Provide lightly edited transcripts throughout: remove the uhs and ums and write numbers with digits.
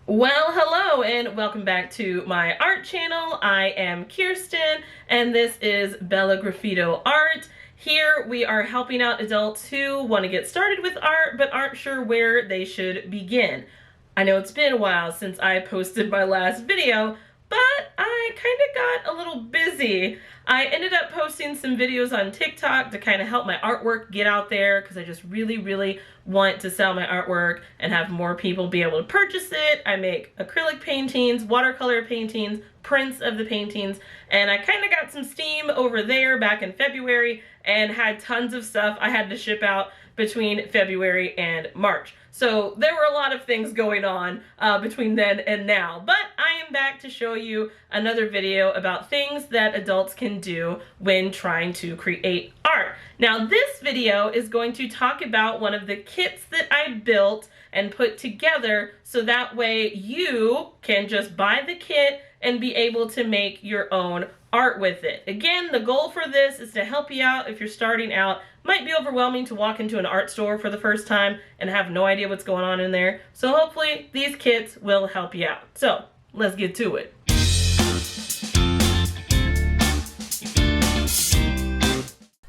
Well, hello and welcome back to my art channel. I am Kirsten and this is Bella Graffito Art. Here we are helping out adults who want to get started with art but aren't sure where they should begin. I know it's been a while since I posted my last video, but I kind of got a little busy. I ended up posting some videos on TikTok to kind of help my artwork get out there because I just really want to sell my artwork and have more people be able to purchase it. I make acrylic paintings, watercolor paintings, prints of the paintings, and I kind of got some steam over there back in February and had tons of stuff I had to ship out between February and March. So there were a lot of things going on between then and now, but I am back to show you another video about things that adults can do when trying to create art. Now this video is going to talk about one of the kits that I built and put together so that way you can just buy the kit and be able to make your own art with it. Again, the goal for this is to help you out if you're starting out. Might be overwhelming to walk into an art store for the first time and have no idea what's going on in there. So hopefully these kits will help you out. So let's get to it.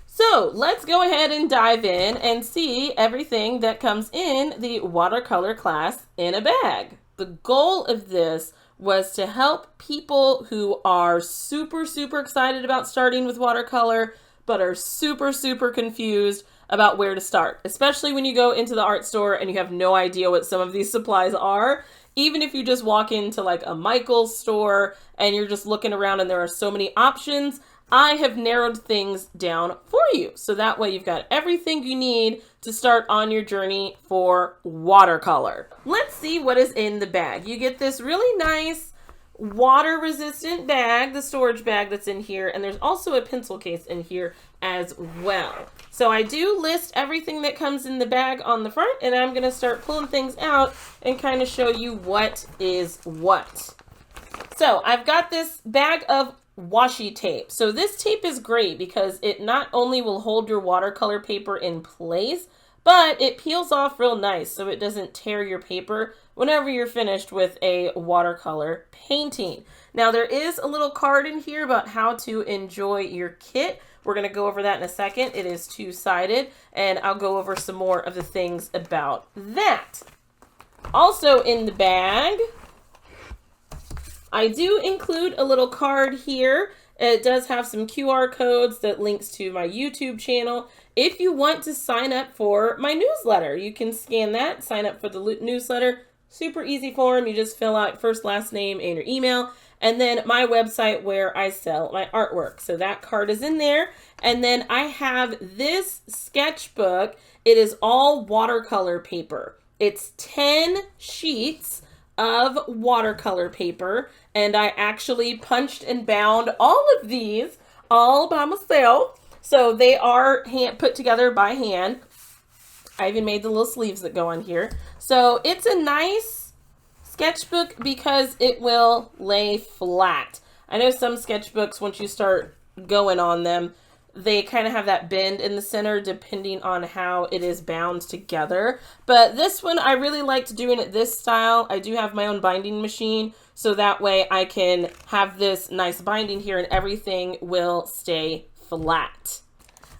So let's go ahead and dive in and see everything that comes in the watercolor class in a bag. The goal of this was to help people who are super excited about starting with watercolor, but are super confused about where to start, especially when you go into the art store and you have no idea what some of these supplies are. Even if you just walk into like a Michael's store and you're just looking around and there are so many options, I have narrowed things down for you. So that way you've got everything you need to start on your journey for watercolor. Let's see what is in the bag. You get this really nice water resistant bag, the storage bag that's in here, and there's also a pencil case in here as well. So I do list everything that comes in the bag on the front, and I'm gonna start pulling things out and kind of show you what is what. So I've got this bag of washi tape. So this tape is great because it not only will hold your watercolor paper in place, but it peels off real nice so it doesn't tear your paper whenever you're finished with a watercolor painting. Now there is a little card in here about how to enjoy your kit. We're going to go over that in a second. It is two-sided, and I'll go over some more of the things about that. Also in the bag, I do include a little card here. It does have some QR codes that links to my YouTube channel. If you want to sign up for my newsletter, you can scan that, sign up for the newsletter. Super easy form. You just fill out first, last name, and your email. And then my website where I sell my artwork. So that card is in there. And then I have this sketchbook. It is all watercolor paper. It's 10 sheets of watercolor paper, and I actually punched and bound all of these all by myself. So they are put together by hand. I even made the little sleeves that go on here. So it's a nice sketchbook because it will lay flat. I know some sketchbooks, once you start going on them, they kind of have that bend in the center depending on how it is bound together. But this one, I really liked doing it this style. I do have my own binding machine, so that way I can have this nice binding here and everything will stay flat.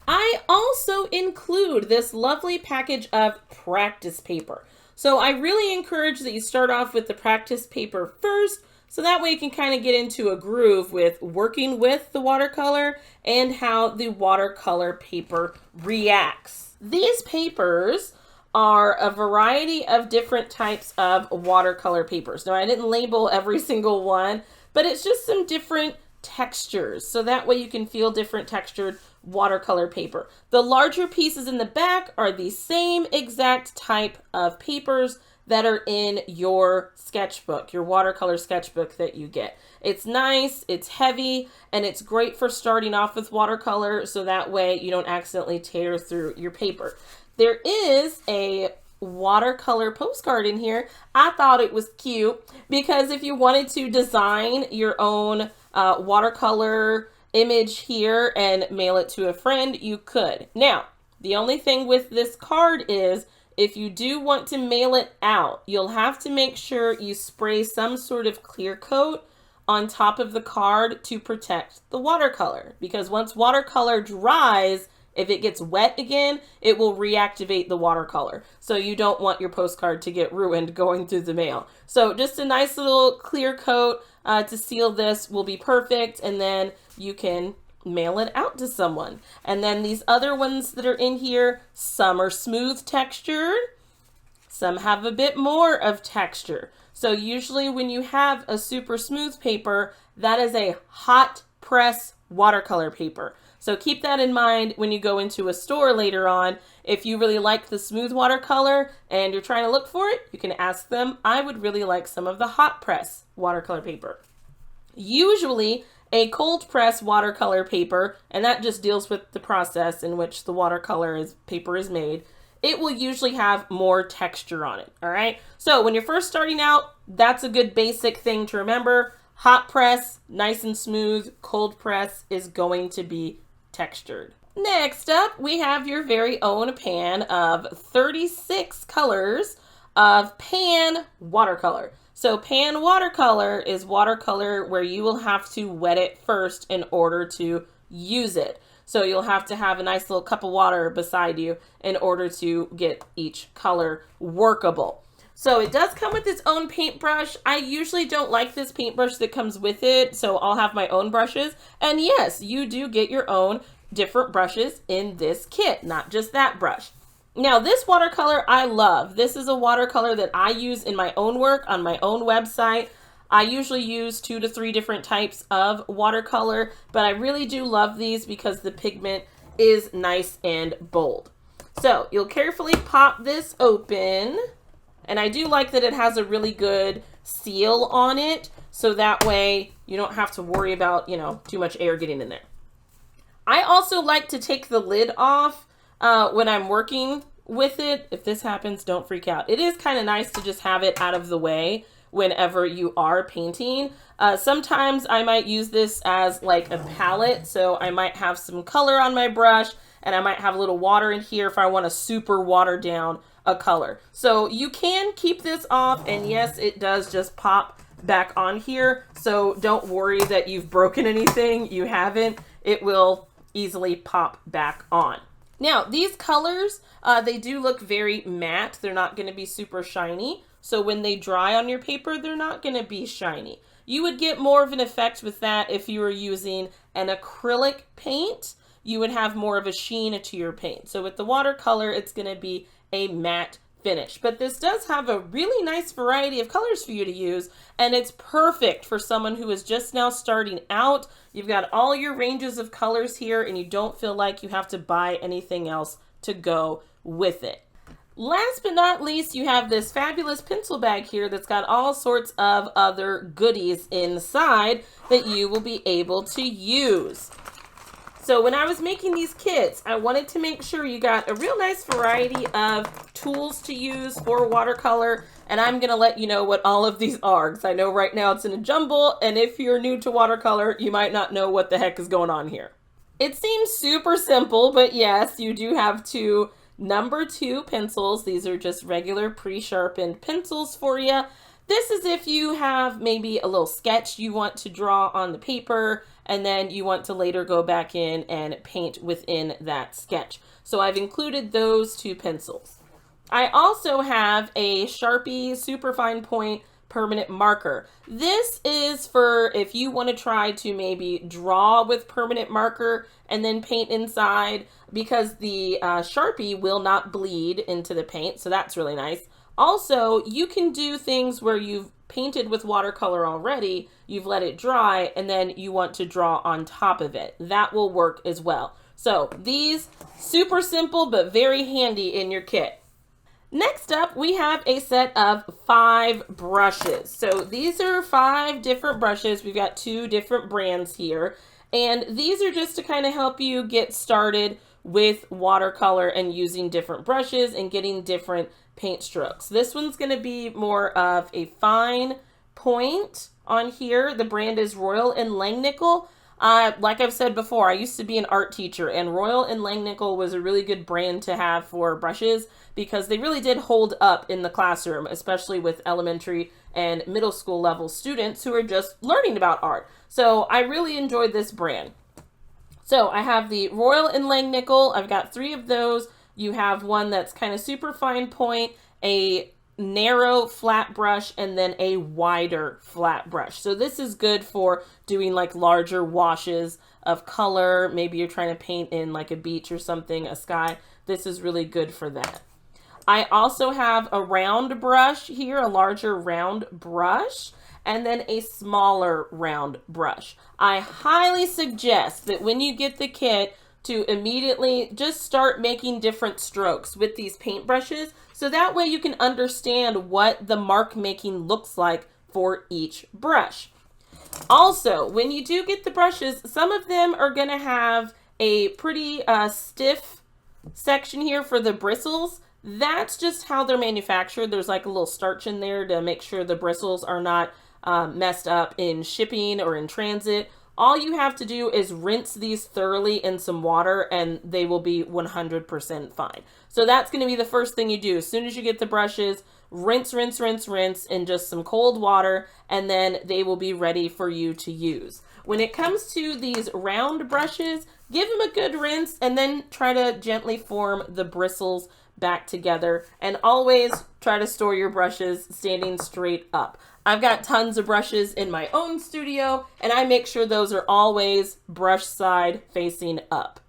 I also include this lovely package of practice paper. So I really encourage that you start off with the practice paper first, so that way you can kind of get into a groove with working with the watercolor and how the watercolor paper reacts. These papers are a variety of different types of watercolor papers. Now, I didn't label every single one, but it's just some different textures. So that way you can feel different textured watercolor paper. The larger pieces in the back are the same exact type of papers that are in your sketchbook, your watercolor sketchbook that you get. It's nice, it's heavy, and it's great for starting off with watercolor so that way you don't accidentally tear through your paper. There is a watercolor postcard in here. I thought it was cute because if you wanted to design your own watercolor image here and mail it to a friend, you could. Now, the only thing with this card is if you do want to mail it out, you'll have to make sure you spray some sort of clear coat on top of the card to protect the watercolor, because once watercolor dries, if it gets wet again, it will reactivate the watercolor. So you don't want your postcard to get ruined going through the mail. So just a nice little clear coat to seal this will be perfect, and then you can mail it out to someone. And then these other ones that are in here, some are smooth textured, some have a bit more of texture. So usually when you have a super smooth paper, that is a hot press watercolor paper. So keep that in mind when you go into a store later on. If you really like the smooth watercolor and you're trying to look for it, you can ask them, I would really like some of the hot press watercolor paper. Usually a cold press watercolor paper, and that just deals with the process in which the watercolor paper is made, it will usually have more texture on it, all right? So when you're first starting out, that's a good basic thing to remember. Hot press, nice and smooth. Cold press is going to be textured. Next up, we have your very own pan of 36 colors of pan watercolor. So pan watercolor is watercolor where you will have to wet it first in order to use it. So you'll have to have a nice little cup of water beside you in order to get each color workable. So it does come with its own paintbrush. I usually don't like this paintbrush that comes with it, so I'll have my own brushes. And yes, you do get your own different brushes in this kit, not just that brush. Now this watercolor I love. This is a watercolor that I use in my own work on my own website. I usually use 2 to 3 different types of watercolor, but I really do love these because the pigment is nice and bold. So you'll carefully pop this open, and I do like that it has a really good seal on it, so that way you don't have to worry about, too much air getting in there. I also like to take the lid off when I'm working with it. If this happens, don't freak out. It is kind of nice to just have it out of the way whenever you are painting. Sometimes I might use this as like a palette, so I might have some color on my brush and I might have a little water in here if I want to super water down a color. So you can keep this off, and yes, it does just pop back on here, so don't worry that you've broken anything. You haven't. It will easily pop back on. Now these colors, they do look very matte. They're not going to be super shiny. So when they dry on your paper, they're not going to be shiny. You would get more of an effect with that if you were using an acrylic paint. You would have more of a sheen to your paint. So with the watercolor, it's going to be a matte finish. But this does have a really nice variety of colors for you to use, and it's perfect for someone who is just now starting out. You've got all your ranges of colors here, and you don't feel like you have to buy anything else to go with it. Last but not least, you have this fabulous pencil bag here that's got all sorts of other goodies inside that you will be able to use. So when I was making these kits, I wanted to make sure you got a real nice variety of tools to use for watercolor, and I'm going to let you know what all of these are, because I know right now it's in a jumble, and if you're new to watercolor, you might not know what the heck is going on here. It seems super simple, but yes, you do have two number 2 pencils. These are just regular pre-sharpened pencils for you. This is if you have maybe a little sketch you want to draw on the paper, and then you want to later go back in and paint within that sketch. So I've included those 2 pencils. I also have a Sharpie Superfine Point permanent marker. This is for if you want to try to maybe draw with permanent marker and then paint inside, because the Sharpie will not bleed into the paint, so that's really nice. Also, you can do things where you've painted with watercolor already, you've let it dry, and then you want to draw on top of it. That will work as well. So these, super simple but very handy in your kit. Next up, we have a set of 5 brushes. So these are 5 different brushes. We've got 2 different brands here, and these are just to kind of help you get started with watercolor and using different brushes and getting different paint strokes. This one's going to be more of a fine point on here. The brand is Royal and Langnickel. Like I've said before, I used to be an art teacher, and Royal and Langnickel was a really good brand to have for brushes because they really did hold up in the classroom, especially with elementary and middle school level students who are just learning about art. So I really enjoyed this brand. So I have the Royal and Langnickel. I've got 3 of those. You have one that's kind of super fine point, a narrow flat brush, and then a wider flat brush. So this is good for doing like larger washes of color. Maybe you're trying to paint in like a beach or something, a sky. This is really good for that. I also have a round brush here, a larger round brush, and then a smaller round brush. I highly suggest that when you get the kit to immediately just start making different strokes with these paintbrushes, so that way you can understand what the mark making looks like for each brush. Also, when you do get the brushes, some of them are going to have a pretty stiff section here for the bristles. That's just how they're manufactured. There's like a little starch in there to make sure the bristles are not messed up in shipping or in transit. All you have to do is rinse these thoroughly in some water and they will be 100% fine. So that's going to be the first thing you do. As soon as you get the brushes, rinse in just some cold water, and then they will be ready for you to use. When it comes to these round brushes, give them a good rinse and then try to gently form the bristles back together, and always try to store your brushes standing straight up. I've got tons of brushes in my own studio, and I make sure those are always brush side facing up.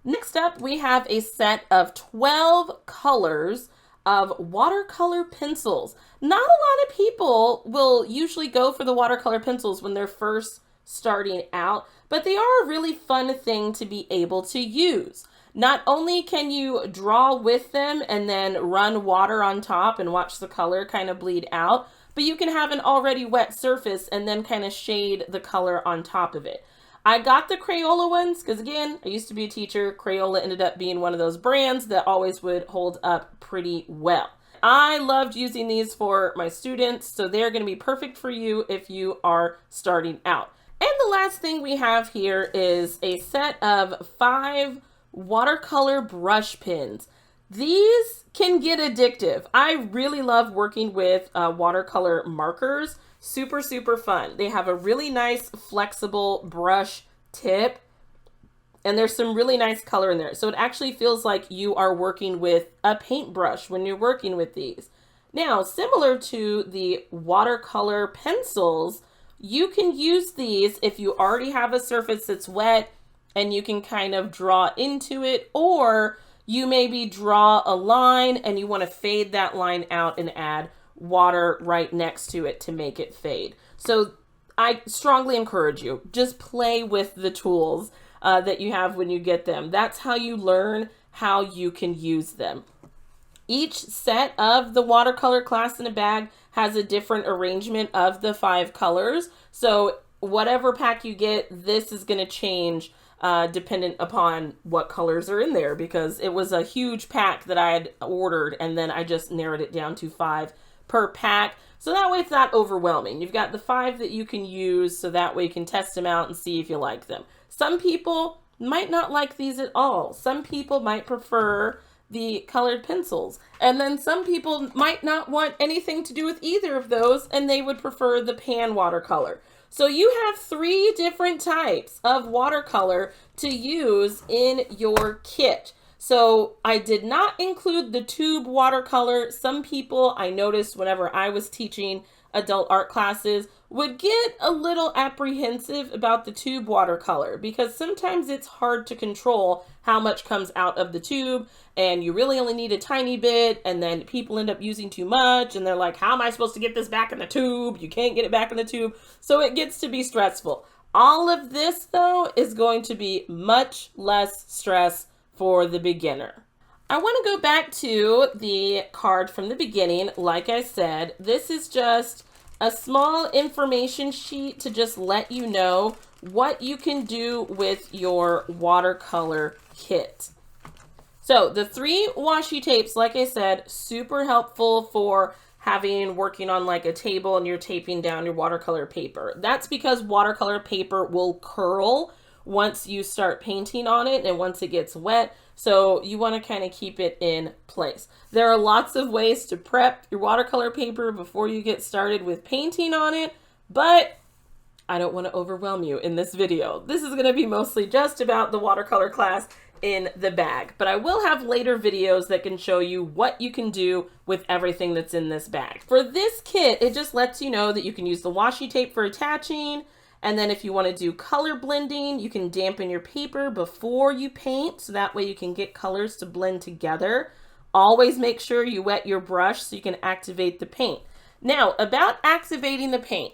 Next up, we have a set of 12 colors of watercolor pencils. Not a lot of people will usually go for the watercolor pencils when they're first starting out, but they are a really fun thing to be able to use. Not only can you draw with them and then run water on top and watch the color kind of bleed out, but you can have an already wet surface and then kind of shade the color on top of it. I got the Crayola ones because, again, I used to be a teacher. Crayola ended up being one of those brands that always would hold up pretty well. I loved using these for my students, so they're going to be perfect for you if you are starting out. And the last thing we have here is a set of 5 watercolor brush pens. These can get addictive. I really love working with watercolor markers. Super, super fun. They have a really nice flexible brush tip, and there's some really nice color in there. So it actually feels like you are working with a paintbrush when you're working with these. Now, similar to the watercolor pencils, you can use these if you already have a surface that's wet and you can kind of draw into it, or you maybe draw a line and you want to fade that line out and add water right next to it to make it fade. So I strongly encourage you, just play with the tools that you have when you get them. That's how you learn how you can use them. Each set of the watercolor class in a bag has a different arrangement of the 5 colors. So whatever pack you get, this is going to change dependent upon what colors are in there, because it was a huge pack that I had ordered and then I just narrowed it down to 5 per pack. So that way it's not overwhelming. You've got the 5 that you can use, so that way you can test them out and see if you like them. Some people might not like these at all. Some people might prefer the colored pencils. And then some people might not want anything to do with either of those, and they would prefer the pan watercolor. So you have 3 different types of watercolor to use in your kit. So I did not include the tube watercolor. Some people, I noticed whenever I was teaching adult art classes, would get a little apprehensive about the tube watercolor because sometimes it's hard to control how much comes out of the tube, and you really only need a tiny bit, and then people end up using too much and they're like, how am I supposed to get this back in the tube? You can't get it back in the tube. So it gets to be stressful. All of this, though, is going to be much less stress for the beginner. I want to go back to the card from the beginning. Like I said, this is just a small information sheet to just let you know what you can do with your watercolor kit. So the 3 washi tapes, like I said, super helpful for working on like a table and you're taping down your watercolor paper. That's because watercolor paper will curl once you start painting on it and once it gets wet. So you want to kind of keep it in place. There are lots of ways to prep your watercolor paper before you get started with painting on it, but I don't want to overwhelm you in this video. This is going to be mostly just about the watercolor class in the bag, but I will have later videos that can show you what you can do with everything that's in this bag. For this kit, it just lets you know that you can use the washi tape for attaching, and then if you want to do color blending, you can dampen your paper before you paint, so that way you can get colors to blend together. Always make sure you wet your brush so you can activate the paint. Now, about activating the paint,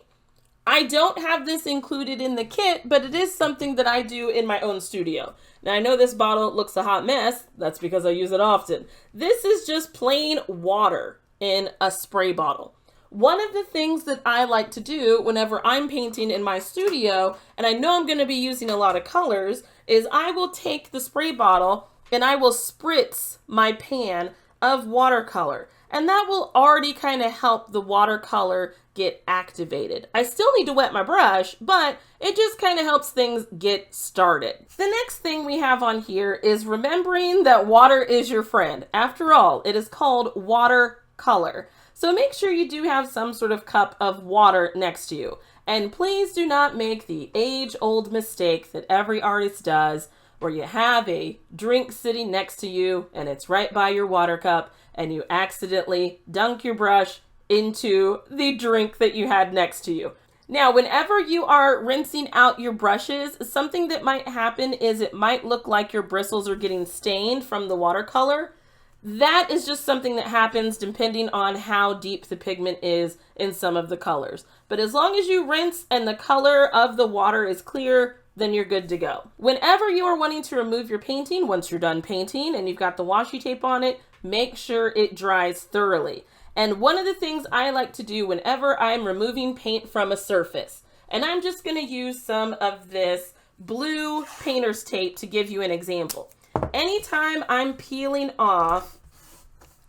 I don't have this included in the kit, but it is something that I do in my own studio. Now, I know this bottle looks a hot mess. That's because I use it often. This is just plain water in a spray bottle. One of the things that I like to do whenever I'm painting in my studio, and I know I'm going to be using a lot of colors, is I will take the spray bottle and I will spritz my pan of watercolor. And that will already kind of help the watercolor get activated. I still need to wet my brush, but it just kind of helps things get started. The next thing we have on here is remembering that water is your friend. After all, it is called watercolor. So make sure you do have some sort of cup of water next to you. And please do not make the age-old mistake that every artist does, where you have a drink sitting next to you and it's right by your water cup and you accidentally dunk your brush into the drink that you had next to you. Now, whenever you are rinsing out your brushes, something that might happen is it might look like your bristles are getting stained from the watercolor. That is just something that happens depending on how deep the pigment is in some of the colors. But as long as you rinse and the color of the water is clear, then you're good to go. Whenever you are wanting to remove your painting, once you're done painting and you've got the washi tape on it, make sure it dries thoroughly. And one of the things I like to do whenever I'm removing paint from a surface, and I'm just going to use some of this blue painter's tape to give you an example. Anytime I'm peeling off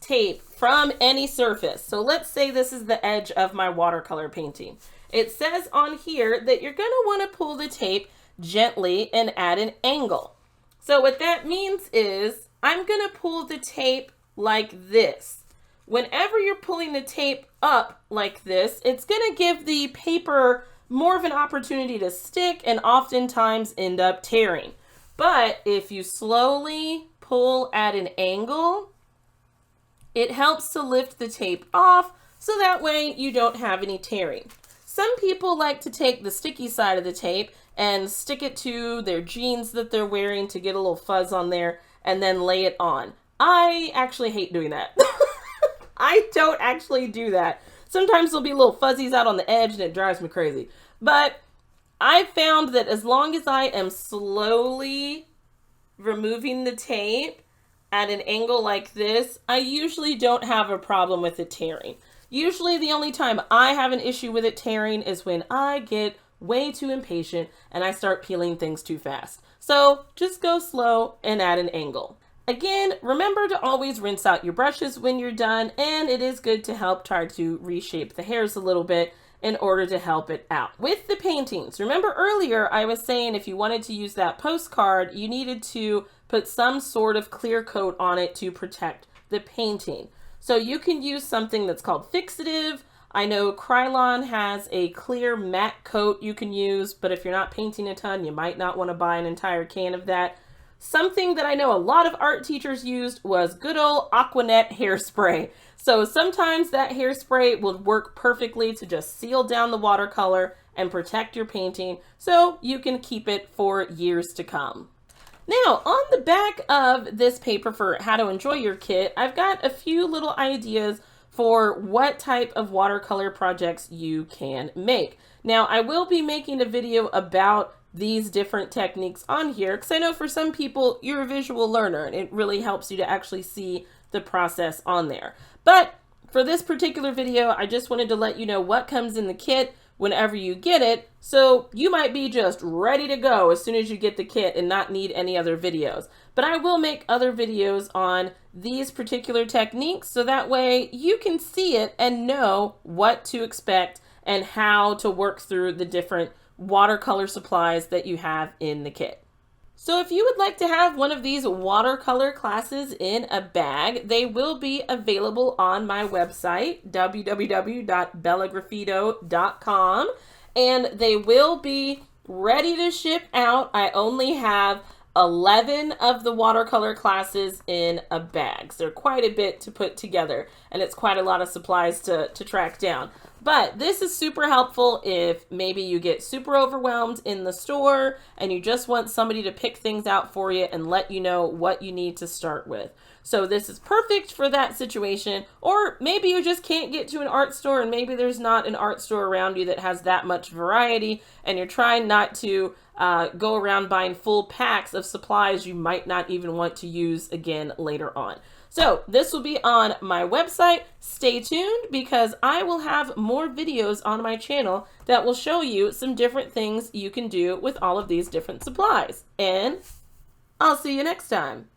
tape from any surface, so let's say this is the edge of my watercolor painting, it says on here that you're going to want to pull the tape gently and at an angle. So what that means is I'm going to pull the tape like this. Whenever you're pulling the tape up like this, it's going to give the paper more of an opportunity to stick and oftentimes end up tearing. But if you slowly pull at an angle, it helps to lift the tape off so that way you don't have any tearing. Some people like to take the sticky side of the tape and stick it to their jeans that they're wearing to get a little fuzz on there and then lay it on. I actually hate doing that. I don't actually do that. Sometimes there'll be little fuzzies out on the edge and it drives me crazy. But I found that as long as I am slowly removing the tape at an angle like this, I usually don't have a problem with it tearing. Usually the only time I have an issue with it tearing is when I get way too impatient and I start peeling things too fast. So just go slow and at an angle. Again, remember to always rinse out your brushes when you're done, and it is good to help try to reshape the hairs a little bit in order to help it out. With the paintings, remember earlier I was saying if you wanted to use that postcard, you needed to put some sort of clear coat on it to protect the painting. So you can use something that's called fixative. I know Krylon has a clear matte coat you can use, but if you're not painting a ton, you might not want to buy an entire can of that. Something that I know a lot of art teachers used was good old Aquanet hairspray. So sometimes that hairspray will work perfectly to just seal down the watercolor and protect your painting so you can keep it for years to come. Now, on the back of this paper for how to enjoy your kit, I've got a few little ideas for what type of watercolor projects you can make. Now, I will be making a video about these different techniques on here because I know for some people you're a visual learner and it really helps you to actually see the process on there. But for this particular video, I just wanted to let you know what comes in the kit whenever you get it, so you might be just ready to go as soon as you get the kit and not need any other videos. But I will make other videos on these particular techniques so that way you can see it and know what to expect and how to work through the different watercolor supplies that you have in the kit. So if you would like to have one of these watercolor classes in a bag, they will be available on my website, www.bellagraffito.com, and they will be ready to ship out. I only have 11 of the watercolor classes in a bag. So they're quite a bit to put together, and it's quite a lot of supplies to track down. But this is super helpful if maybe you get super overwhelmed in the store and you just want somebody to pick things out for you and let you know what you need to start with. So this is perfect for that situation. Or maybe you just can't get to an art store, and maybe there's not an art store around you that has that much variety, and you're trying not to go around buying full packs of supplies you might not even want to use again later on. So this will be on my website. Stay tuned because I will have more videos on my channel that will show you some different things you can do with all of these different supplies. And I'll see you next time.